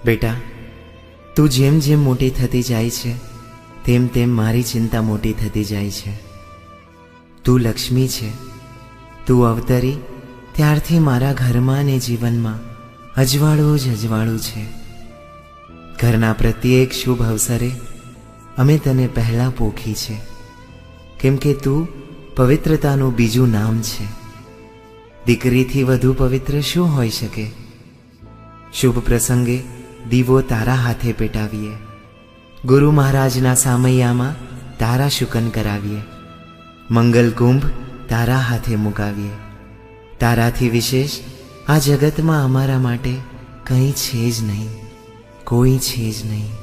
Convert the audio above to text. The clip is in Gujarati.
બેટા, તું જેમ જેમ મોટી થતી જાય છે તેમ તેમ મારી ચિંતા મોટી થતી જાય છે. તું લક્ષ્મી છે. તું અવતરી ત્યારથી મારા ઘરમાં ને જીવનમાં અજવાળું જ અજવાળું છે. ઘરના પ્રત્યેક શુભ અવસરે અમે તને પહેલાં પોખી છે, કેમ કે તું પવિત્રતાનું બીજું નામ છે. દીકરીથી વધુ પવિત્ર શું હોઈ શકે? શુભ પ્રસંગે દીવો તારા હાથે પેટાવીએ, ગુરુ મહારાજના સામૈયામાં તારા શુકન કરાવીએ, મંગલ કુંભ તારા હાથે મુકાવીએ. તારાથી વિશેષ આ જગતમાં અમારા માટે કંઈ છે જ નહીં, કોઈ છે જ નહીં.